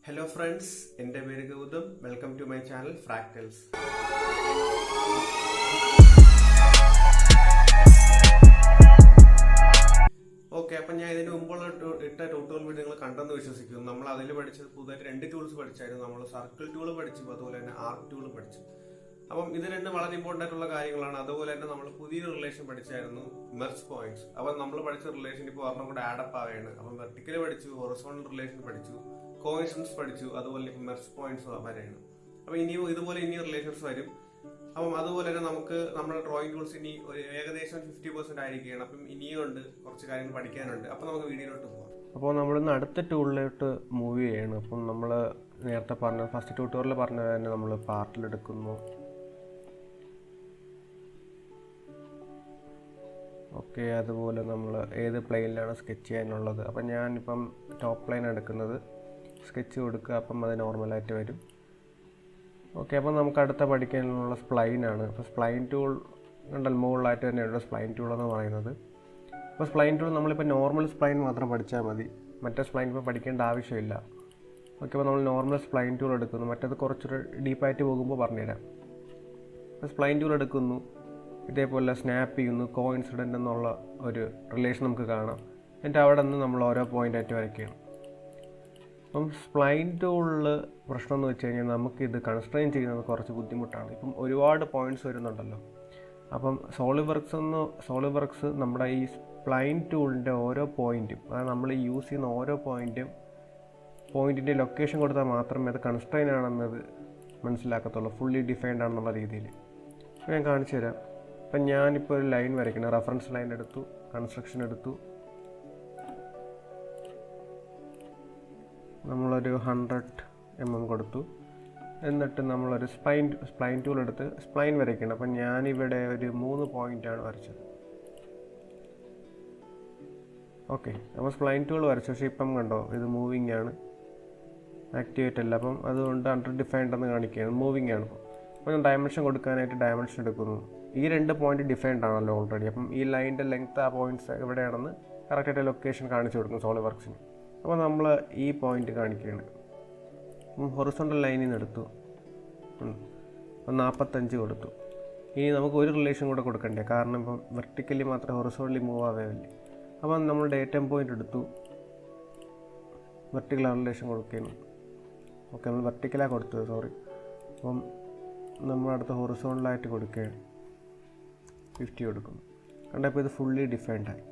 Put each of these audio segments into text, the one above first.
Hello friends, എൻ്റെ പേര് Gautham. Welcome to my channel Fractals. Okay, അപ്പം ഞാൻ ഇതിന് മുമ്പുള്ള ഇട്ട ട്യൂട്ടോറിയൽ വീഡിയോ നിങ്ങൾ കണ്ടെന്ന് വിശ്വസിക്കുന്നു. നമ്മൾ അതിൽ പഠിച്ചത് പുതുതായിട്ട് 2 ടൂൾസ് പഠിച്ചായിരുന്നു. നമ്മൾ സർക്കിൾ ടൂൾ പഠിച്ചു, അതുപോലെ തന്നെ ആർക്ക് ടൂൾ പഠിച്ചു. അപ്പം ഇത് രണ്ടും വളരെ ഇമ്പോർട്ടൻ്റ് ആയിട്ടുള്ള കാര്യങ്ങളാണ്. അതുപോലെ തന്നെ നമ്മൾ പുതിയൊരു റിലേഷൻ പഠിച്ചായിരുന്നു, മെർജ് പോയിന്റ്സ്. അപ്പം നമ്മൾ പഠിച്ച റിലേഷൻ ഇപ്പോൾ ഒരെണ്ണം കൂടെ ആഡപ്പ് ആവുകയാണ്. അപ്പം വെർട്ടിക്കൽ പഠിച്ചു, ഹൊറിസോണ്ടൽ റിലേഷൻ പഠിച്ചു, കോയിൻസിഡൻസ് പഠിച്ചു, അതുപോലെ ഇപ്പോൾ മെർജ് പോയിന്റ്സ് വരെയാണ്. അപ്പം ഇനിയും ഇതുപോലെ ഇനിയും റിലേഷൻസ് വരും. അപ്പം അതുപോലെ തന്നെ നമുക്ക് നമ്മുടെ ഡ്രോയിങ് ടൂൾസ് ഇനി ഒരു ഏകദേശം 50% ആയിരിക്കുകയാണ്. അപ്പം ഇനിയും ഉണ്ട്, കുറച്ച് കാര്യങ്ങൾ പഠിക്കാനുണ്ട്. അപ്പം നമുക്ക് വീഡിയോയിലോട്ട് പോകാം. അപ്പോൾ നമ്മളിന്ന് അടുത്ത ടൂളിലോട്ട് മൂവ് ചെയ്യണം. അപ്പം നമ്മൾ നേരത്തെ പറഞ്ഞ ഫസ്റ്റ് ട്യൂട്ടോറിയൽ പറഞ്ഞത് തന്നെ നമ്മൾ പാർട്ടിലെടുക്കുന്നു. ഓക്കെ, അതുപോലെ നമ്മൾ ഏത് പ്ലെയിനിലാണ് സ്കെച്ച് ചെയ്യാനുള്ളത്. അപ്പം ഞാനിപ്പം ടോപ്പ് പ്ലെയിൻ എടുക്കുന്നത്, സ്കെച്ച് കൊടുക്കുക. അപ്പം അത് നോർമലായിട്ട് വരും. ഓക്കെ, അപ്പം നമുക്ക് അടുത്ത പഠിക്കാനുള്ള സ്പ്ലൈനാണ്. അപ്പോൾ സ്പ്ലൈൻ ടൂൾ ഉണ്ടല്ലോ, മുകളിലായിട്ട് തന്നെയുണ്ട് സ്പ്ലൈൻ ടൂൾ എന്ന് പറയുന്നത്. അപ്പോൾ സ്പ്ലൈൻ ടൂൾ നമ്മളിപ്പോൾ നോർമൽ സ്പ്ലൈൻ മാത്രം പഠിച്ചാൽ മതി, മറ്റേ സ്പ്ലൈൻ ഇപ്പോൾ പഠിക്കേണ്ട ആവശ്യമില്ല. ഓക്കെ, അപ്പോൾ നമ്മൾ നോർമൽ സ്പ്ലൈൻ ടൂൾ എടുക്കുന്നു. മറ്റേത് കുറച്ചൊരു ഡീപ്പായിട്ട് പോകുമ്പോൾ പറഞ്ഞുതരാം. അപ്പോൾ സ്പ്ലൈൻ ടൂൾ എടുക്കുന്നു, ഇതേപോലെ സ്നാപ്പ് ചെയ്യുന്നു. കോയിൻസിഡൻ്റ് എന്നുള്ള ഒരു റിലേഷൻ നമുക്ക് കാണാം. എന്നിട്ട് അവിടെ നിന്ന് നമ്മൾ ഓരോ പോയിൻ്റായിട്ട് വരയ്ക്കുകയാണ്. അപ്പം സ്പ്ലൈൻ ടൂളിൽ പ്രശ്നം എന്ന് വെച്ച് കഴിഞ്ഞാൽ നമുക്കിത് കൺസ്ട്രെയിൻ ചെയ്യുന്നത് കുറച്ച് ബുദ്ധിമുട്ടാണ്. ഇപ്പം ഒരുപാട് പോയിൻറ്റ്സ് വരുന്നുണ്ടല്ലോ. അപ്പം സോളിവർക്സ് നമ്മുടെ ഈ സ്പ്ലൈൻ ടൂളിൻ്റെ ഓരോ പോയിൻറ്റും, അതായത് നമ്മൾ യൂസ് ചെയ്യുന്ന ഓരോ പോയിൻറ്റിൻ്റെ ലൊക്കേഷൻ കൊടുത്താൽ മാത്രമേ അത് കൺസ്ട്രെയിൻ ആണെന്നത് മനസ്സിലാക്കത്തുള്ളൂ, ഫുള്ളി ഡിഫൈൻഡ് ആണെന്നുള്ള രീതിയിൽ. അപ്പോൾ ഞാൻ കാണിച്ചു തരാം. അപ്പം ഞാനിപ്പോൾ ഒരു ലൈൻ വരയ്ക്കണം. റെഫറൻസ് ലൈൻ എടുത്തു, കൺസ്ട്രക്ഷൻ എടുത്തു, നമ്മളൊരു 100 mm കൊടുത്തു. എന്നിട്ട് നമ്മളൊരു സ്പ്ലൈൻ ടൂൾ എടുത്ത് സ്പ്ലൈൻ വരയ്ക്കണം. അപ്പം ഞാനിവിടെ ഒരു 3 പോയിൻ്റാണ് വരച്ചത്. ഓക്കെ, അപ്പോൾ സ്പ്ലൈൻ ടൂൾ വരച്ചു. പക്ഷേ ഇപ്പം കണ്ടോ, ഇത് മൂവിങ് ആണ്, ആക്ടിവേറ്റ് അല്ല. അപ്പം അതുകൊണ്ട് അണ്ടർ ഡിഫൈൻഡ് എന്ന് കാണിക്കുകയാണ്, മൂവിങ് ആണ്. അപ്പോൾ ഞാൻ ഡയമെൻഷൻ കൊടുക്കാനായിട്ട് ഡയമെൻഷൻ എടുക്കുന്നു. ഈ 2 പോയിന്റ് ഡിഫൈൻഡ് ആണല്ലോ ഓൾറെഡി. അപ്പം ഈ ലൈൻ്റെ ലെങ്ത്, ആ പോയിൻറ്റ്സ് എവിടെയാണെന്ന് കറക്റ്റായിട്ട് ലൊക്കേഷൻ കാണിച്ചു കൊടുക്കും സോളിവർക്സിന്. അപ്പോൾ നമ്മൾ ഈ പോയിന്റ് കാണിക്കുകയാണ്. ഹൊറിസോണ്ടൽ ലൈനിൽ നിന്ന് എടുത്തു, 45 കൊടുത്തു. ഇനി നമുക്ക് ഒരു റിലേഷൻ കൂടെ കൊടുക്കണ്ടേ, കാരണം ഇപ്പം വെർട്ടിക്കലി മാത്രമേ ഹൊറിസോണ്ടലി മൂവ് ആവേമില്ല. അപ്പം നമ്മൾ ഡേറ്റം പോയിന്റ് എടുത്തു, വെർട്ടിക്കൽ റിലേഷൻ കൊടുക്കുകയാണ്. ഓക്കെ, നമ്മൾ വെർട്ടിക്കലാണ് കൊടുത്തത്, സോറി. അപ്പം നമ്മളടുത്ത് ഹൊറിസോണ്ടലായിട്ട് കൊടുക്കുകയാണ്, 50 കൊടുക്കുന്നു. കണ്ടപ്പോൾ ഇപ്പോൾ ഇത് ഫുള്ളി ഡിഫൈൻഡായി.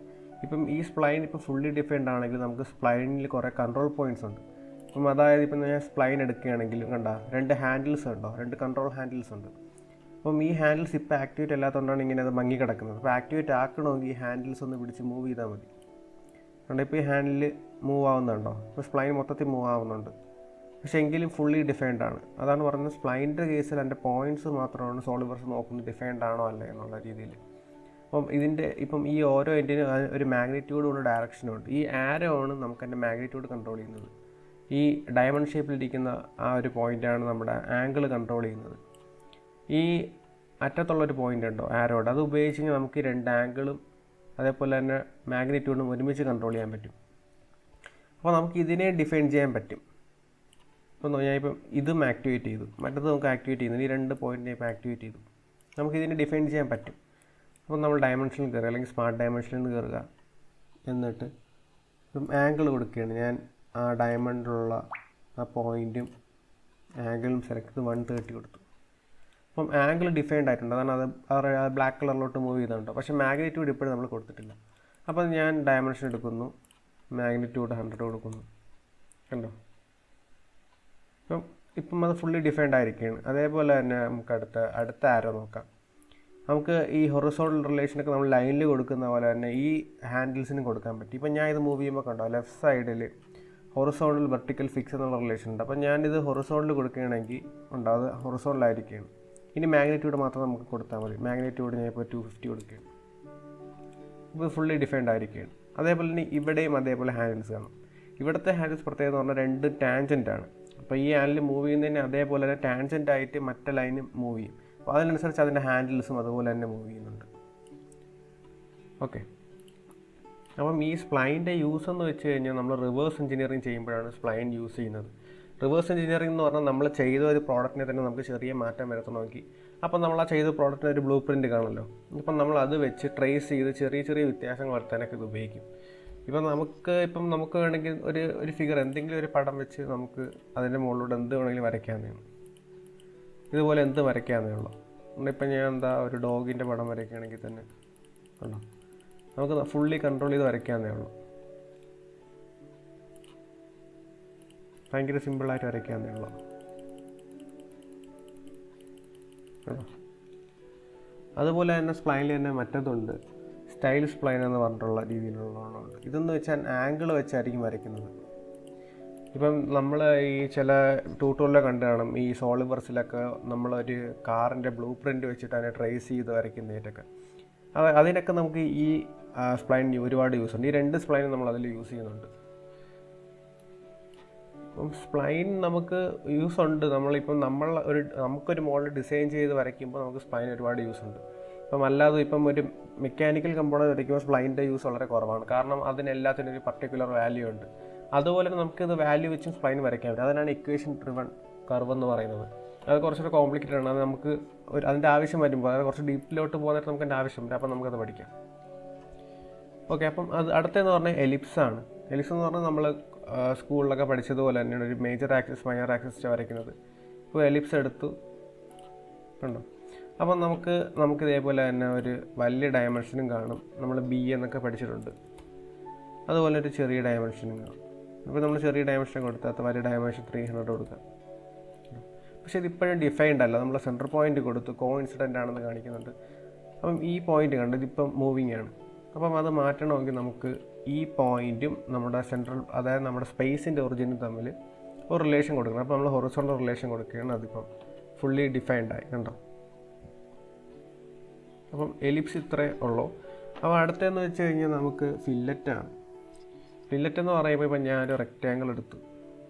ഇപ്പം ഈ സ്പ്ലൈൻ ഇപ്പോൾ ഫുള്ളി ഡിഫൈൻഡ് ആണെങ്കിൽ നമുക്ക് സ്പ്ലൈനിൽ കുറേ കൺട്രോൾ പോയിൻറ്റ്സ് ഉണ്ട്. അപ്പം അതായത് ഇപ്പം ഞാൻ സ്പ്ലൈൻ എടുക്കുകയാണെങ്കിൽ കണ്ട 2 ഹാൻഡിൽസ് ഉണ്ടോ, 2 കൺട്രോൾ ഹാൻഡിൽസ് ഉണ്ട്. അപ്പം ഈ ഹാൻഡിൽസ് ഇപ്പോൾ ആക്ടിവേറ്റ് അല്ലാത്തതുകൊണ്ടാണ് ഇങ്ങനെ അത് മങ്ങി കിടക്കുന്നത്. അപ്പോൾ ആക്ടിവേറ്റ് ആക്കണമെങ്കിൽ ഈ ഹാൻഡിൽസ് ഒന്ന് പിടിച്ച് മൂവ് ചെയ്താൽ മതി. കണ്ടോ, ഇപ്പോൾ ഈ ഹാൻഡിൽ മൂവ് ആവുന്നുണ്ടോ, ഇപ്പോൾ സ്പ്ലൈൻ മൊത്തത്തിൽ മൂവ് ആവുന്നുണ്ട്. പക്ഷേ എങ്കിലും ഫുള്ളി ഡിഫൈൻഡ് ആണ്. അതാണ് പറയുന്നത്, സ്പ്ലൈൻ്റെ കേസിൽ എൻ്റെ പോയിൻറ്റ്സ് മാത്രമാണ് സോളിവർക്സ് നോക്കുന്നത്, ഡിഫൈൻഡ് ആണോ അല്ലേ എന്നുള്ള രീതിയിൽ. അപ്പം ഇപ്പം ഈ ഓരോ എൻഡിനും ഒരു മാഗ്നിറ്റ്യൂഡും ഒരു ഡയറക്ഷനും ഉണ്ട്. ഈ ആരോ ആണ് നമുക്ക് എൻ്റെ മാഗ്നിറ്റ്യൂഡ് കൺട്രോൾ ചെയ്യുന്നത്. ഈ ഡയമണ്ട് ഷേപ്പിലിരിക്കുന്ന ആ ഒരു പോയിൻ്റാണ് നമ്മുടെ ആംഗിൾ കൺട്രോൾ ചെയ്യുന്നത്. ഈ അറ്റത്തുള്ളൊരു പോയിൻ്റ് ഉണ്ടോ, ആരോഡ്, അത് ഉപയോഗിച്ച് കഴിഞ്ഞാൽ നമുക്ക് ഈ 2 ആംഗിളും അതേപോലെ തന്നെ മാഗ്നിറ്റ്യൂഡും ഒരുമിച്ച് കൺട്രോൾ ചെയ്യാൻ പറ്റും. അപ്പോൾ നമുക്ക് ഇതിനെ ഡിഫൈൻ ചെയ്യാൻ പറ്റും. ഇപ്പോൾ ഞാനിപ്പം ഇതും ആക്ടിവേറ്റ് ചെയ്തു, മറ്റത് നമുക്ക് ആക്ടിവേറ്റ് ചെയ്യുന്നത്, ഈ 2 പോയിൻറ്റിനെ ഇപ്പോൾ ആക്ടിവേറ്റ് ചെയ്തു. നമുക്കിതിനെ ഡിഫൈൻ ചെയ്യാൻ പറ്റും. അപ്പം നമ്മൾ ഡയമെൻഷനിൽ കയറുക, അല്ലെങ്കിൽ സ്മാർട്ട് ഡയമെൻഷനിൽ നിന്ന് കയറുക. എന്നിട്ട് ഇപ്പം ആംഗിൾ കൊടുക്കുകയാണ്. ഞാൻ ആ ഡയമണ്ടിലുള്ള ആ പോയിൻറ്റും ആംഗിളും സെലക്ട് ചെയ്ത് 130 കൊടുത്തു. അപ്പം ആംഗിൾ ഡിഫൈൻഡ് ആയിട്ടുണ്ട്, അതാണ് അത് ബ്ലാക്ക് കളറിലോട്ട് മൂവ് ചെയ്തിട്ടുണ്ടോ. പക്ഷേ മാഗ്നിറ്റ്യൂഡ് ഇപ്പോഴും നമ്മൾ കൊടുത്തിട്ടില്ല. അപ്പം ഞാൻ ഡയമെൻഷൻ എടുക്കുന്നു, മാഗ്നിറ്റ്യൂഡ് 100 കൊടുക്കുന്നു. കണ്ടോ, ഇപ്പം അത് ഫുള്ളി ഡിഫൈൻഡ് ആയിരിക്കുകയാണ്. അതേപോലെ തന്നെ നമുക്ക് അടുത്ത ആരോ നോക്കാം. നമുക്ക് ഈ ഹൊറിസോണ്ടൽ റിലേഷനൊക്കെ നമ്മൾ ലൈനിൽ കൊടുക്കുന്ന പോലെ തന്നെ ഈ ഹാൻഡിൽസിനും കൊടുക്കാൻ പറ്റും. ഇപ്പം ഞാൻ ഇത് മൂവ് ചെയ്യുമ്പോൾ കണ്ടോ, ലെഫ്റ്റ് സൈഡിൽ ഹൊറിസോണ്ടൽ വെർട്ടിക്കൽ ഫിക്സ് എന്നുള്ള റിലേഷൻ ഉണ്ട്. അപ്പം ഞാനിത് ഹൊറിസോണ്ടൽ കൊടുക്കുകയാണെങ്കിൽ ഉണ്ടാവും, അത് ഹൊറിസോണ്ടലായിരിക്കുകയാണ്. ഇനി മാഗ്നിറ്റ്യൂഡ് മാത്രം നമുക്ക് കൊടുത്താൽ മതി. മാഗ്നിറ്റ്യൂഡ് ഞാൻ ഇപ്പോൾ 250 കൊടുക്കുകയാണ്. ഇപ്പോൾ ഫുള്ളി ഡിഫൈൻഡ് ആയിരിക്കുകയാണ്. അതേപോലെ തന്നെ ഇവിടെയും അതേപോലെ ഹാൻഡിൽസ് കാണും. ഇവിടുത്തെ ഹാൻഡിൽസ് പ്രത്യേകത എന്ന് പറഞ്ഞാൽ 2 ടാൻജൻ്റാണ്. അപ്പോൾ ഈ ആനിൽ മൂവ് ചെയ്യുന്നതിന് അതേപോലെ തന്നെ ടാൻജൻ്റായിട്ട് മറ്റേ ലൈന് മൂവ് ചെയ്യും. അപ്പോൾ അതിനനുസരിച്ച് അതിൻ്റെ ഹാൻഡിൽസും അതുപോലെ തന്നെ മൂവ് ചെയ്യുന്നുണ്ട്. ഓക്കെ, അപ്പം ഈ സ്പ്ലൈൻ്റെ യൂസ് എന്ന് വെച്ച് കഴിഞ്ഞാൽ നമ്മൾ റിവേഴ്സ് എഞ്ചിനീയറിംഗ് ചെയ്യുമ്പോഴാണ് സ്പ്ലൈൻ യൂസ് ചെയ്യുന്നത്. റിവേഴ്സ് എഞ്ചിനീയറിംഗ് എന്ന് പറഞ്ഞാൽ നമ്മൾ ചെയ്ത ഒരു പ്രോഡക്റ്റിനെ തന്നെ നമുക്ക് ചെറിയ മാറ്റം വരുത്തണമെങ്കിൽ അപ്പം നമ്മൾ ആ ചെയ്ത പ്രോഡക്റ്റിന് ഒരു ബ്ലൂ പ്രിൻറ്റ് കാണുമല്ലോ. ഇപ്പം നമ്മൾ അത് വെച്ച് ട്രേസ് ചെയ്ത് ചെറിയ ചെറിയ വ്യത്യാസങ്ങൾ വരുത്താനൊക്കെ ഇത് ഉപയോഗിക്കും. ഇപ്പം നമുക്ക് വേണമെങ്കിൽ ഒരു ഫിഗർ എന്തെങ്കിലും ഒരു പടം വെച്ച് നമുക്ക് അതിൻ്റെ മുകളിലൂടെ എന്ത് വേണമെങ്കിലും വരയ്ക്കാവുന്നതാണ്. ഇതുപോലെ എന്ത് വരയ്ക്കാവുന്നേ ഉള്ളൂ. ഇപ്പം ഞാൻ ഒരു ഡോഗിൻ്റെ പടം വരയ്ക്കുകയാണെങ്കിൽ തന്നെ ഉണ്ടോ, നമുക്ക് ഫുള്ളി കൺട്രോൾ ചെയ്ത് വരയ്ക്കാവുന്നേ ഉള്ളൂ. ഭയങ്കര സിമ്പിളായിട്ട് വരയ്ക്കാവുന്നേ ഉള്ളൂ. അതുപോലെ തന്നെ സ്പ്ലൈനിൽ തന്നെ മറ്റതുണ്ട്, സ്റ്റൈൽ സ്പ്ലൈൻ എന്ന് പറഞ്ഞിട്ടുള്ള രീതിയിലുള്ളതുണ്ട്. ഇതെന്ന് വെച്ചാൽ ആംഗിൾ വെച്ചായിരിക്കും വരയ്ക്കുന്നത്. ഇപ്പം നമ്മൾ ഈ ചില ട്യൂട്ടോറിയലൊക്കെ കണ്ടു കാണും, ഈ സോളിഡ്വർക്സിലൊക്കെ നമ്മളൊരു കാറിൻ്റെ ബ്ലൂ പ്രിൻറ്റ് വെച്ചിട്ട് അതിനെ ട്രേസ് ചെയ്ത് വരയ്ക്കുന്നതിനൊക്കെ അതിനൊക്കെ നമുക്ക് ഈ സ്പ്ലൈൻ ഒരുപാട് യൂസ് ഉണ്ട്. ഈ 2 സ്പ്ലൈൻ നമ്മൾ അതിൽ യൂസ് ചെയ്യുന്നുണ്ട്. അപ്പം സ്പ്ലൈൻ നമുക്ക് യൂസ് ഉണ്ട്. നമുക്കൊരു മോഡൽ ഡിസൈൻ ചെയ്ത് വരയ്ക്കുമ്പോൾ നമുക്ക് സ്പ്ലൈൻ ഒരുപാട് യൂസ് ഉണ്ട്. ഇപ്പം അല്ലാതെ ഇപ്പം ഒരു മെക്കാനിക്കൽ കമ്പോണൻറ്റ് വരയ്ക്കുമ്പോൾ സ്പ്ലൈൻ്റെ യൂസ് വളരെ കുറവാണ്. കാരണം അതിനെല്ലാത്തിനും ഒരു പർട്ടിക്കുലർ വാല്യൂ ഉണ്ട്. അതുപോലെ നമുക്കിത് വാല്യൂ വെച്ചും സ്പ്ലൈൻ വരയ്ക്കാൻ പറ്റും. അതിനാണ് ഇക്വേഷൻ ഡ്രിവൺ കർവ് എന്ന് പറയുന്നത്. അത് കുറച്ചുകൂടെ കോംപ്ലിക്കേറ്റഡ് ആണ്. അത് നമുക്ക് അതിൻ്റെ ആവശ്യം വരുമ്പോൾ, അതായത് കുറച്ച് ഡീപ്പിലോട്ട് പോകുന്നതായിട്ട് നമുക്ക് അതിൻ്റെ ആവശ്യമുണ്ട്. അപ്പം നമുക്കത് പഠിക്കാം. ഓക്കെ, അപ്പം അടുത്തതെന്ന് പറഞ്ഞാൽ എലിപ്സാണ്. എലിപ്സ് എന്ന് പറഞ്ഞാൽ നമ്മൾ സ്കൂളിലൊക്കെ പഠിച്ചതുപോലെ തന്നെയാണ് ഒരു മേജർ ആക്സിസ് മൈനർ ആക്സിസ് വരയ്ക്കുന്നത്. ഇപ്പോൾ എലിപ്സ് എടുത്തു കണ്ടോ. അപ്പം നമുക്ക് ഇതേപോലെ തന്നെ ഒരു വലിയ ഡയമെൻഷനും കാണും. നമ്മൾ ബി എന്നൊക്കെ പഠിച്ചിട്ടുണ്ട്. അതുപോലെ ഒരു ചെറിയ ഡയമെൻഷനും കാണും. അപ്പോൾ നമ്മൾ ചെറിയ ഡയമെൻഷൻ കൊടുത്താൽ വലിയ ഡയമെൻഷൻ 300 കൊടുക്കാം. പക്ഷേ ഇതിപ്പോഴും ഡിഫൈൻഡ് അല്ല. നമ്മൾ സെൻറ്റർ പോയിൻ്റ് കൊടുത്തു കോഇൻസിഡൻ്റ് ആണെന്ന് കാണിക്കുന്നുണ്ട്. അപ്പം ഈ പോയിൻ്റ് കണ്ട് ഇതിപ്പം മൂവിങ് ആണ്. അപ്പം അത് മാറ്റണമെങ്കിൽ നമുക്ക് ഈ പോയിൻറ്റും നമ്മുടെ സെൻട്രൽ, അതായത് നമ്മുടെ സ്പേസിൻ്റെ ഒറിജിനും തമ്മിൽ ഒരു റിലേഷൻ കൊടുക്കണം. അപ്പോൾ നമ്മൾ ഹൊറിസോണ്ടൽ റിലേഷൻ കൊടുക്കുകയാണ്. അതിപ്പം ഫുള്ളി ഡിഫൈൻഡായി കണ്ടോ. അപ്പം എലിപ്സ് ഇത്രേ ഉള്ളൂ. അപ്പോൾ അടുത്തതെന്ന് വെച്ച് കഴിഞ്ഞാൽ നമുക്ക് ഫില്ലറ്റാണ്. ഫില്ലറ്റ് എന്ന് പറയുമ്പോൾ ഇപ്പം ഞാനൊരു റെക്റ്റാങ്കിൾ എടുത്തു,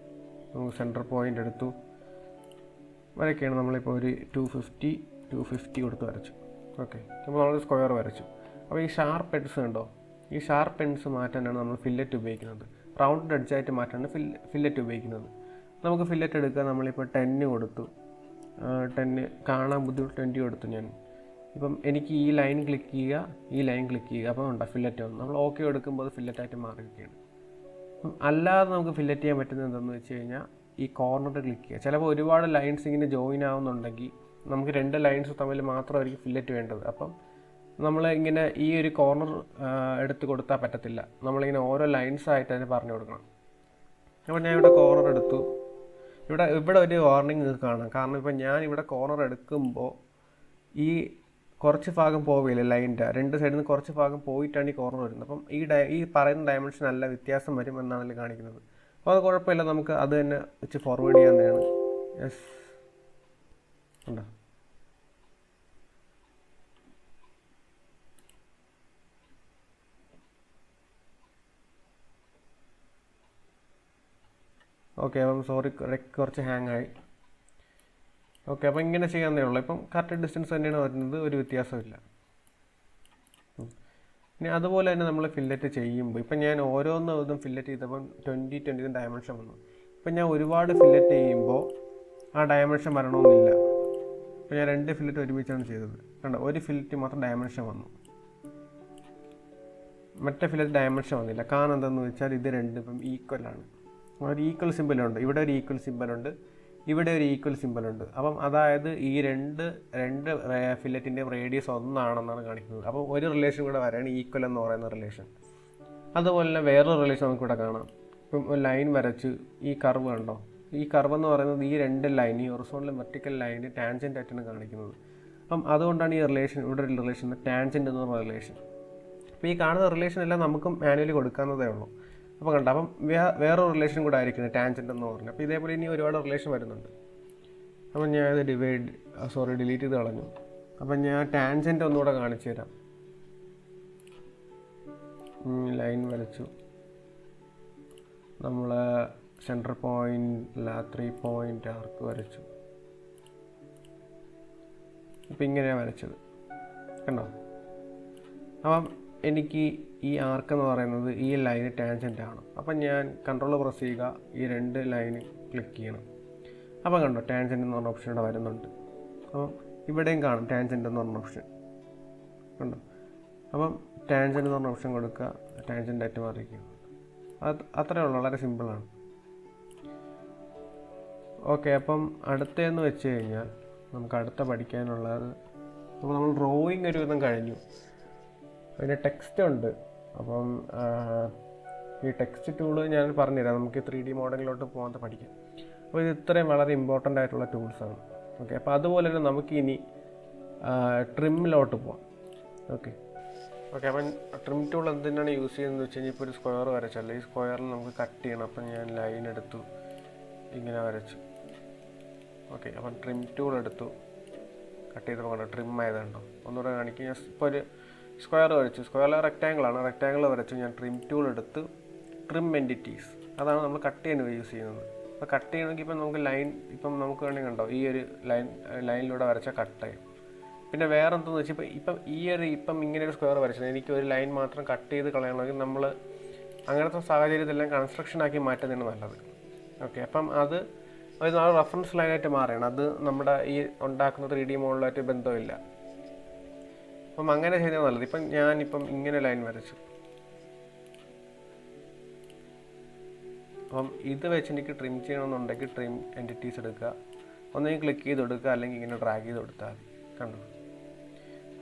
നമുക്ക് സെൻറ്റർ പോയിൻ്റ് എടുത്തു വരയ്ക്കുകയാണ്. നമ്മളിപ്പോൾ ഒരു 250 കൊടുത്ത് വരച്ചു. ഓക്കെ, അപ്പോൾ നമ്മൾ സ്ക്വയർ വരച്ചു. അപ്പോൾ ഈ ഷാർപ്പ് എഡ്സ് ഉണ്ടോ, ഈ ഷാർപ്പ് എഡ്സ് മാറ്റാനാണ് നമ്മൾ ഫില്ലറ്റ് ഉപയോഗിക്കുന്നത്. റൗണ്ട് എഡ്ജായിട്ട് മാറ്റാനാണ് ഫില്ലറ്റ് ഉപയോഗിക്കുന്നത്. നമുക്ക് ഫില്ലറ്റ് എടുക്കുക. നമ്മളിപ്പോൾ 10 കൊടുത്തു, 10 കാണാൻ ബുദ്ധിമുട്ട് 20 കൊടുത്തു ഞാൻ. ഇപ്പം എനിക്ക് ഈ ലൈൻ ക്ലിക്ക് ചെയ്യുക, അപ്പോൾ ഉണ്ടോ ഫില്ലറ്റ് വന്നു. നമ്മൾ ഓക്കെ എടുക്കുമ്പോൾ അത് ഫില്ലറ്റായിട്ട് മാറിയിരിക്കുകയാണ്. അല്ലാതെ നമുക്ക് ഫില്ലറ്റ് ചെയ്യാൻ പറ്റുന്നത് എന്താണെന്ന് വെച്ച് കഴിഞ്ഞാൽ ഈ കോർണർ ക്ലിക്ക് ചെയ്യുക. ചിലപ്പോൾ ഒരുപാട് ലൈൻസ് ഇങ്ങനെ ജോയിൻ ആവുന്നുണ്ടെങ്കിൽ നമുക്ക് 2 ലൈൻസ് തമ്മിൽ മാത്രമായിരിക്കും ഫില്ലറ്റ് വേണ്ടത്. അപ്പം നമ്മൾ ഇങ്ങനെ ഈ ഒരു കോർണർ എടുത്ത് കൊടുത്താൽ പറ്റത്തില്ല. നമ്മളിങ്ങനെ ഓരോ ലൈൻസായിട്ട് അതിന് പറഞ്ഞു കൊടുക്കണം. അപ്പോൾ ഞാൻ ഇവിടെ കോർണർ എടുത്തു. ഇവിടെ ഒരു വാർണിംഗ് നിങ്ങൾക്ക് കാണാം. കാരണം ഇപ്പം ഞാൻ ഇവിടെ കോർണർ എടുക്കുമ്പോൾ ഈ കുറച്ച് ഭാഗം പോവില്ല, ലൈൻ്റെ 2 സൈഡിൽ നിന്ന് കുറച്ച് ഭാഗം പോയിട്ടാണ് ഈ കോർണർ വരുന്നത്. അപ്പം ഈ പറയുന്ന ഡയമെൻഷൻ നല്ല വ്യത്യാസം വരും എന്നാണ് ഇതിൽ കാണിക്കുന്നത്. അപ്പോൾ അത് കുഴപ്പമില്ല, നമുക്ക് അത് തന്നെ വെച്ച് ഫോർവേഡ് ചെയ്യാവുന്നതാണ്. യെസ് ഉണ്ടോ. ഓക്കെ, അപ്പം സോറി കുറച്ച് ഹാങ് ആയി. ഓക്കെ, അപ്പോൾ ഇങ്ങനെ ചെയ്യാവുന്നേ ഉള്ളൂ. ഇപ്പം കറക്റ്റ് ഡിസ്റ്റൻസ് തന്നെയാണ് വരുന്നത്, ഒരു വ്യത്യാസമില്ല. ഇനി അതുപോലെ തന്നെ നമ്മൾ ഫില്ലറ്റ് ചെയ്യുമ്പോൾ ഇപ്പം ഞാൻ ഓരോന്നും ഫില്ലറ്റ് ചെയ്തപ്പം 20 ഡയമെൻഷൻ വന്നു. ഇപ്പം ഞാൻ ഒരുപാട് ഫില്ലറ്റ് ചെയ്യുമ്പോൾ ആ ഡയമെൻഷൻ വരണമെന്നില്ല. ഇപ്പം ഞാൻ 2 ഫില്ലറ്റ് ഒരുമിച്ചാണ് ചെയ്തത് കണ്ടോ. ഒരു ഫില്ലറ്റ് മാത്രം ഡയമെൻഷൻ വന്നു, മറ്റേ ഫില്ലറ്റ് ഡയമെൻഷൻ വന്നില്ല. കാരണം എന്താണെന്ന് വെച്ചാൽ ഇത് 2 ഇപ്പം ഈക്വലാണ്. ഒരു ഈക്വൽ സിമ്പലുണ്ട്, ഇവിടെ ഒരു ഈക്വൽ സിമ്പലുണ്ട്, ഇവിടെ ഒരു ഈക്വൽ സിമ്പലുണ്ട്. അപ്പം അതായത് ഈ രണ്ട് ഫില്ലറ്റിൻ്റെയും റേഡിയസ് ഒന്നാണെന്നാണ് കാണിക്കുന്നത്. അപ്പോൾ ഒരു റിലേഷൻ കൂടെ വരാണ് ഈക്വൽ എന്ന് പറയുന്ന റിലേഷൻ. അതുപോലെ തന്നെ വേറൊരു റിലേഷൻ നമുക്കിവിടെ കാണാം. ഇപ്പം ഒരു ലൈൻ വരച്ച് ഈ കർവ് കണ്ടോ. ഈ കർവ് എന്ന് പറയുന്നത് ഈ 2 ലൈൻ, ഈ ഹൊറിസോണ്ടൽ വെർട്ടിക്കൽ ലൈന് ടാൻജൻ്റ് ആയിട്ടാണ് കാണിക്കുന്നത്. അപ്പം അതുകൊണ്ടാണ് ഈ റിലേഷൻ, ഇവിടെ ഒരു റിലേഷൻ ടാൻജൻ്റ് എന്ന് പറയുന്ന റിലേഷൻ. അപ്പോൾ ഈ കാണുന്ന റിലേഷൻ എല്ലാം നമുക്കും മാനുവലി കൊടുക്കാവുന്നതേ ഉള്ളൂ. അപ്പോൾ കണ്ടോ, അപ്പം വേറൊരു റിലേഷൻ കൂടെ ആയിരിക്കുന്നത് ടാൻജൻ്റ് എന്ന് പറഞ്ഞു. അപ്പോൾ ഇതേപോലെ ഇനി ഒരുപാട് റിലേഷൻ വരുന്നുണ്ട്. അപ്പം ഞാൻ ഇത് ഡിലീറ്റ് ചെയ്ത് കളഞ്ഞു. അപ്പം ഞാൻ ടാൻജൻ്റ് ഒന്നുകൂടെ കാണിച്ചു തരാം. ലൈൻ വരച്ചു, നമ്മൾ സെൻറ്റർ പോയിൻ്റ് 3 പോയിൻ്റ് ആർക്ക് വരച്ചു. ഇപ്പം ഇങ്ങനെയാണ് വരച്ചത് കണ്ടോ. അപ്പം എനിക്ക് ഈ ആർക്ക് എന്ന് പറയുന്നത് ഈ ലൈന് ടാൻജൻ്റ് ആണ്. അപ്പം ഞാൻ കൺട്രോൾ പ്രസ് ചെയ്യുക, ഈ 2 ലൈന് ക്ലിക്ക് ചെയ്യണം. അപ്പോൾ കണ്ടോ ടാൻജൻറ്റ് എന്ന് പറഞ്ഞ ഓപ്ഷൻ ഇവിടെ വരുന്നുണ്ട്. അപ്പം ഇവിടെയും കാണും ടാൻജൻറ്റ് എന്ന് പറഞ്ഞ ഓപ്ഷൻ കണ്ടോ. അപ്പം ടാൻജൻറ്റ് എന്ന് പറഞ്ഞ ഓപ്ഷൻ കൊടുക്കുക, ടാൻജൻറ്റ് ആയിട്ട് മാറിയിരിക്കുക. അത്രയേ ഉള്ളൂ, വളരെ സിമ്പിളാണ്. ഓക്കെ, അപ്പം അടുത്തതെന്ന് വെച്ച് കഴിഞ്ഞാൽ നമുക്ക് അടുത്ത പഠിക്കാനുള്ളത്, അപ്പോൾ നമ്മൾ ഡ്രോയിങ് ഒരു വിധം കഴിഞ്ഞു. പിന്നെ ടെക്സ്റ്റ് ഉണ്ട്. അപ്പം ഈ ടെക്സ്റ്റ് ടൂള് ഞാൻ പറഞ്ഞുതരാം, നമുക്ക് 3D മോഡലിലോട്ട് പോകാൻ പഠിക്കാം. അപ്പോൾ ഇത് ഇത്രയും വളരെ ഇമ്പോർട്ടൻ്റ് ആയിട്ടുള്ള ടൂൾസാണ്. ഓക്കെ, അപ്പോൾ അതുപോലെ തന്നെ നമുക്കിനി ട്രിമ്മിലോട്ട് പോകാം. ഓക്കെ, അപ്പം ട്രിം ടൂൾ എന്തിനാണ് യൂസ് ചെയ്യുന്നതെന്ന് വെച്ച് കഴിഞ്ഞാൽ ഇപ്പോൾ ഒരു സ്ക്വയർ വരച്ചല്ല, ഈ സ്ക്വയറിൽ നമുക്ക് കട്ട് ചെയ്യണം. അപ്പം ഞാൻ ലൈൻ എടുത്തു, ഇങ്ങനെ വരച്ചു. ഓക്കെ, അപ്പം ട്രിം ടൂൾ എടുത്തു, കട്ട് ചെയ്തപ്പോൾ കണ്ടോ ട്രിം ആയതുണ്ടോ. ഒന്നുകൂടെ കാണിക്കും. ഞാൻ ഇപ്പോൾ ഒരു സ്ക്വയർ വരച്ചു, സ്ക്വയറിൽ റെക്റ്റാങ്കിളാണ്, റെക്റ്റാങ്കിൾ വരച്ചു. ഞാൻ ട്രിം ടൂൾ എടുത്ത് ട്രിം എൻറ്റിറ്റീസ്, അതാണ് നമ്മൾ കട്ട് ചെയ്യാൻ യൂസ് ചെയ്യുന്നത്. അപ്പോൾ കട്ട് ചെയ്യണമെങ്കിൽ ഇപ്പം നമുക്ക് ലൈൻ, ഇപ്പം നമുക്ക് വേണമെങ്കിൽ കണ്ടോ ഈ ഒരു ലൈനിലൂടെ വരച്ചാൽ കട്ടായി. പിന്നെ വേറെ എന്തെന്ന് വെച്ചാൽ ഇപ്പം ഇങ്ങനെ ഒരു സ്ക്വയർ വരച്ചത് എനിക്ക് ഒരു ലൈൻ മാത്രം കട്ട് ചെയ്ത് കളയണമെങ്കിൽ നമ്മൾ അങ്ങനത്തെ സാഹചര്യത്തിലെല്ലാം കൺസ്ട്രക്ഷനാക്കി മാറ്റുന്നതാണ് നല്ലത്. ഓക്കെ, അപ്പം അത് റെഫറൻസ് ലൈനായിട്ട് മാറുകയാണ്. അത് നമ്മുടെ ഈ ഉണ്ടാക്കുന്ന 3D മോഡലായിട്ട് ബന്ധമില്ല. അപ്പം അങ്ങനെ ചെയ്താൽ നല്ലത്. ഇപ്പം ഞാനിപ്പം ഇങ്ങനെ ലൈൻ വരച്ചു. അപ്പം ഇത് വെച്ച് എനിക്ക് ട്രിം ചെയ്യണമെന്നുണ്ടെങ്കിൽ ട്രിം എൻറ്റിറ്റീസ് എടുക്കുക, ഒന്നെങ്കിൽ ക്ലിക്ക് ചെയ്ത് കൊടുക്കുക, അല്ലെങ്കിൽ ഇങ്ങനെ ഡ്രാഗ് ചെയ്ത് കൊടുത്താൽ മതി. കണ്ടു.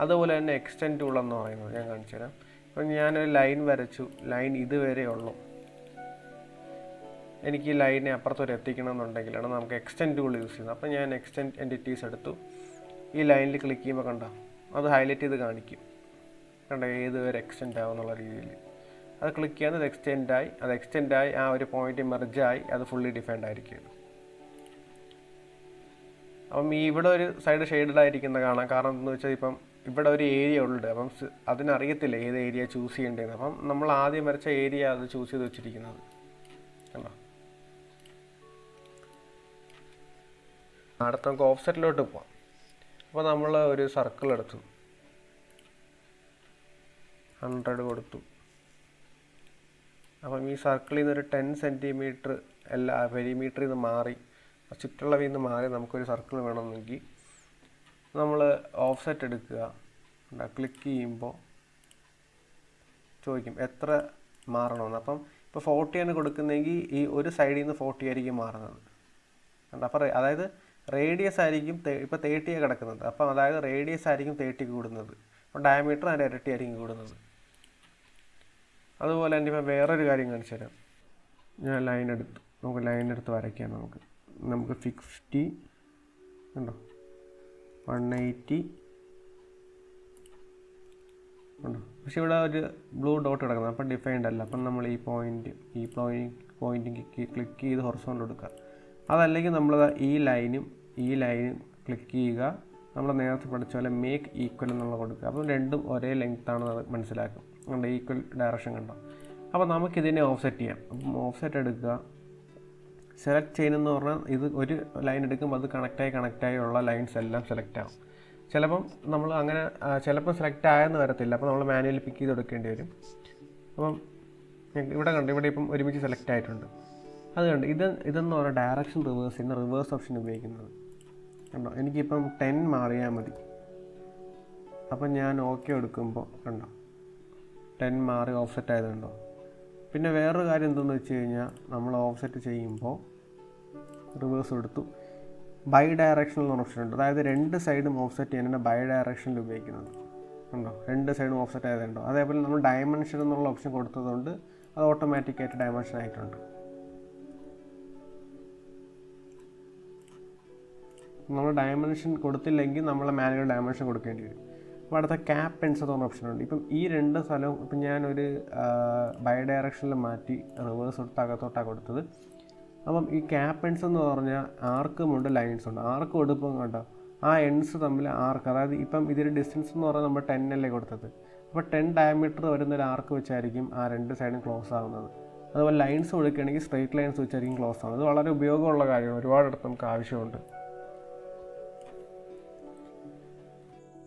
അതുപോലെ തന്നെ എക്സ്റ്റെൻഡ് ടൂൾ എന്ന് പറയുന്നത് ഞാൻ കാണിച്ചു തരാം. അപ്പം ഞാനൊരു ലൈൻ വരച്ചു, ലൈൻ ഇതുവരെ ഉള്ളൂ, എനിക്ക് ഈ ലൈനെ അപ്പുറത്തോട്ട് എത്തിക്കണമെന്നുണ്ടെങ്കിലാണ് നമുക്ക് എക്സ്റ്റെൻഡ് ടൂൾ യൂസ് ചെയ്യുന്നത്. അപ്പം ഞാൻ എക്സ്റ്റെൻഡ് എൻറ്റിറ്റീസ് എടുത്തു, ഈ ലൈനിൽ ക്ലിക്ക് ചെയ്യുമ്പോൾ കണ്ടോ അത് ഹൈലൈറ്റ് ചെയ്ത് കാണിക്കും. കണ്ടോ ഏതുവരെ എക്സ്റ്റെൻഡ് ആവും എന്നുള്ള രീതിയിൽ. അത് ക്ലിക്ക് ചെയ്യാൻ അത് എക്സ്റ്റെൻഡായി ആ ഒരു പോയിന്റ് മെർജായി അത് ഫുള്ളി ഡിഫൈൻഡ് ആയിരിക്കും. അപ്പം ഇവിടെ ഒരു സൈഡ് ഷെയ്ഡഡ് ആയിരിക്കുന്ന കാണാം. കാരണം എന്താണെന്ന് വെച്ചാൽ ഇപ്പം ഇവിടെ ഒരു ഏരിയ ഉണ്ട്, അപ്പം അതിനറിയത്തില്ല ഏത് ഏരിയ ചൂസ് ചെയ്യേണ്ടതെന്ന്. അപ്പം നമ്മൾ ആദ്യം വരച്ച ഏരിയ അത് ചൂസ് ചെയ്ത് വെച്ചിരിക്കുന്നത് കണ്ടോ. അടുത്ത നമുക്ക് ഓഫ്സെറ്റിലോട്ട് പോവാം. അപ്പോൾ നമ്മൾ ഒരു സർക്കിൾ എടുത്തു, 100 കൊടുത്തു. അപ്പം ഈ സർക്കിളിൽ നിന്ന് ഒരു 10 സെൻറ്റിമീറ്റർ എല്ലാ പെരിമീറ്ററിൽ നിന്ന് മാറി, ചുറ്റുള്ളവയിൽ നിന്ന് മാറി നമുക്കൊരു സർക്കിൾ വേണമെന്നെങ്കിൽ നമ്മൾ ഓഫ്സെറ്റ് എടുക്കുക, ക്ലിക്ക് ചെയ്യുമ്പോൾ ചോദിക്കും എത്ര മാറണമെന്ന്. അപ്പം ഇപ്പോൾ 40 ആണ് കൊടുക്കുന്നതെങ്കിൽ ഈ ഒരു സൈഡിൽ നിന്ന് 40 ആയിരിക്കും മാറുന്നത്. അപ്പോൾ അതായത് റേഡിയസ് ആയിരിക്കും ഇപ്പോൾ 30 കിടക്കുന്നത്. അപ്പം അതായത് റേഡിയസ് ആയിരിക്കും 30 കൂടുന്നത്, അപ്പോൾ ഡയമീറ്റർ അതിൻ്റെ ഇരട്ടി ആയിരിക്കും കൂടുന്നത്. അതുപോലെ തന്നെ ഇപ്പം വേറൊരു കാര്യം കാണിച്ചു തരാം. ഞാൻ ലൈൻ എടുത്തു, നമുക്ക് ലൈൻ എടുത്ത് വരയ്ക്കാം. നമുക്ക് 60 ഉണ്ടോ, 180 ഉണ്ടോ. പക്ഷെ ഇവിടെ ഒരു ബ്ലൂ ഡോട്ട് കിടക്കുന്നത്, അപ്പം ഡിഫൈൻഡ് അല്ല. അപ്പം നമ്മൾ ഈ പോയിൻറ്റ് ക്ലിക്ക് ചെയ്ത് ഹൊറിസോണ്ടൽ കൊടുക്കുക. അതല്ലെങ്കിൽ നമ്മൾ ഈ ലൈനും ക്ലിക്ക് ചെയ്യുക, നമ്മൾ നേരത്തെ പഠിച്ച പോലെ മേക്ക് ഈക്വൽ എന്നുള്ള കൊടുക്കുക. അപ്പം രണ്ടും ഒരേ ലെങ്ത് ആണെന്ന് മനസ്സിലാക്കും. കണ്ടോ ഈക്വൽ ഡയറക്ഷൻ കണ്ടോ. അപ്പോൾ നമുക്കിതിനെ ഓഫ്സെറ്റ് ചെയ്യാം. അപ്പം ഓഫ്സെറ്റ് എടുക്കുക, സെലക്ട് ചെയ്യുന്നതെന്ന് പറഞ്ഞാൽ ഇത് ഒരു ലൈൻ എടുക്കുമ്പോൾ അത് കണക്റ്റായി ഉള്ള ലൈൻസ് എല്ലാം സെലക്ട് ആവും. ചിലപ്പം നമ്മൾ അങ്ങനെ ചിലപ്പം സെലക്ട് ആയെന്ന് വരത്തില്ല, അപ്പോൾ നമ്മൾ മാനുവലി പിക്ക് ചെയ്ത് കൊടുക്കേണ്ടി വരും. അപ്പം ഇവിടെ കണ്ടു, ഇവിടെ ഇപ്പം ഒരുമിച്ച് സെലക്ട് ആയിട്ടുണ്ട്. അത് കണ്ട് ഇതെന്ന് പറഞ്ഞാൽ ഡയറക്ഷൻ റിവേഴ്സ് ഓപ്ഷൻ ഉപയോഗിക്കുന്നത് കണ്ടോ. എനിക്കിപ്പം 10 മാറിയാൽ മതി. അപ്പം ഞാൻ ഓക്കെ എടുക്കുമ്പോൾ കണ്ടോ 10 മാറി ഓഫ്സെറ്റ് ആയതുണ്ടോ. പിന്നെ വേറൊരു കാര്യം എന്തെന്ന് വെച്ച് കഴിഞ്ഞാൽ നമ്മൾ ഓഫ്സെറ്റ് ചെയ്യുമ്പോൾ റിവേഴ്സ് എടുത്തു, ബൈ ഡയറക്ഷനിൽ എന്ന് ഓപ്ഷൻ ഉണ്ട്. അതായത് 2 സൈഡും ഓഫ്സെറ്റ് ചെയ്യാനാണ് ബൈ ഡയറക്ഷനിൽ ഉപയോഗിക്കുന്നത് ഉണ്ടോ. 2 സൈഡും ഓഫ്സെറ്റ് ആയതുണ്ടോ. അതേപോലെ നമ്മൾ ഡയമെൻഷൻ എന്നുള്ള ഓപ്ഷൻ കൊടുത്തതുകൊണ്ട് അത് ഓട്ടോമാറ്റിക്കായിട്ട് ഡയമെൻഷൻ ആയിട്ടുണ്ട്. നമ്മൾ ഡയമെൻഷൻ കൊടുത്തില്ലെങ്കിൽ നമ്മൾ മാനുവൽ ഡയമെൻഷൻ കൊടുക്കേണ്ടി വരും. അപ്പോൾ അടുത്ത ക്യാപ്പ് പെൻസ് എന്ന് പറഞ്ഞ ഓപ്ഷനുണ്ട്. ഇപ്പം ഈ 2 സ്ഥലവും ഇപ്പം ഞാനൊരു ബൈ ഡയറക്ഷനിൽ മാറ്റി റിവേഴ്സ് കൊടുത്ത് അകത്തോട്ടാണ് കൊടുത്തത്. അപ്പം ഈ ക്യാപ്പ് പെൻസ് എന്ന് പറഞ്ഞാൽ ആർക്കുമുണ്ട് ലൈൻസ് ഉണ്ട്. ആർക്ക് കൊടുപ്പം കണ്ടോ ആ എൻഡ്സ് തമ്മിൽ ആർക്ക്, അതായത് ഇപ്പം ഇതിൻ്റെ ഡിസ്റ്റൻസ് എന്ന് പറഞ്ഞാൽ നമ്മൾ 10 അല്ലേ കൊടുത്തത്. അപ്പോൾ 10 ഡയമീറ്റർ വരുന്ന ഒരു ആർക്ക് വെച്ചായിരിക്കും ആ 2 സൈഡും ക്ലോസ് ആവുന്നത്. അതുപോലെ ലൈൻസ് കൊടുക്കുകയാണെങ്കിൽ സ്ട്രെയിറ്റ് ലൈൻസ് വെച്ചായിരിക്കും ക്ലോസ് ആവുന്നത്. ഇത് വളരെ ഉപയോഗമുള്ള കാര്യമാണ്, ഒരുപാടിടത്ത് നമുക്ക് ആവശ്യമുണ്ട്.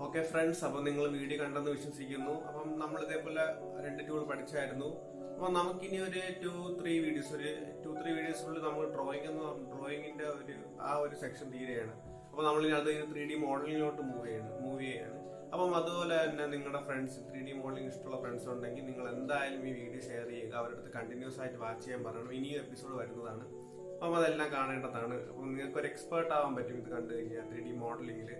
ഓക്കെ ഫ്രണ്ട്സ്, അപ്പം നിങ്ങൾ വീഡിയോ കണ്ടെന്ന് വിശ്വസിക്കുന്നു. അപ്പം നമ്മൾ ഇതേപോലെ 2 ടൂൾ പഠിച്ചായിരുന്നു. അപ്പോൾ നമുക്കിനി ഒരു 2-3 വീഡിയോസിനുള്ളിൽ നമ്മൾ ഡ്രോയിങ്ങിന്റെ ഒരു സെക്ഷൻ തീരെയാണ്. അപ്പോൾ നമ്മൾ അത് 3D മോഡലിങ്ങിലോട്ട് മൂവ് ചെയ്യാണ്. അപ്പം അതുപോലെ തന്നെ നിങ്ങളുടെ ഫ്രണ്ട്സ് 3D മോഡലിംഗ് ഇഷ്ടമുള്ള ഫ്രണ്ട്സ് ഉണ്ടെങ്കിൽ നിങ്ങൾ എന്തായാലും ഈ വീഡിയോ ഷെയർ ചെയ്യുക, അവരുടെ അടുത്ത് കണ്ടിന്യൂസ് ആയിട്ട് വാച്ച് ചെയ്യാൻ പറയണം. ഇനിയും എപ്പിസോഡ് വരുന്നതാണ്, അപ്പം അതെല്ലാം കാണേണ്ടതാണ്. അപ്പം നിങ്ങൾക്ക് ഒരു എക്സ്പേർട്ട് ആവാൻ പറ്റും ഇത് കണ്ടു കഴിഞ്ഞാൽ 3D മോഡലിംഗിൽ.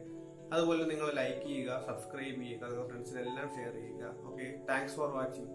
അതുപോലെ നിങ്ങൾ ലൈക്ക് ചെയ്യുക, സബ്സ്ക്രൈബ് ചെയ്യുക, നിങ്ങളുടെ ഫ്രണ്ട്സിനെല്ലാം ഷെയർ ചെയ്യുക. Okay, thanks for watching.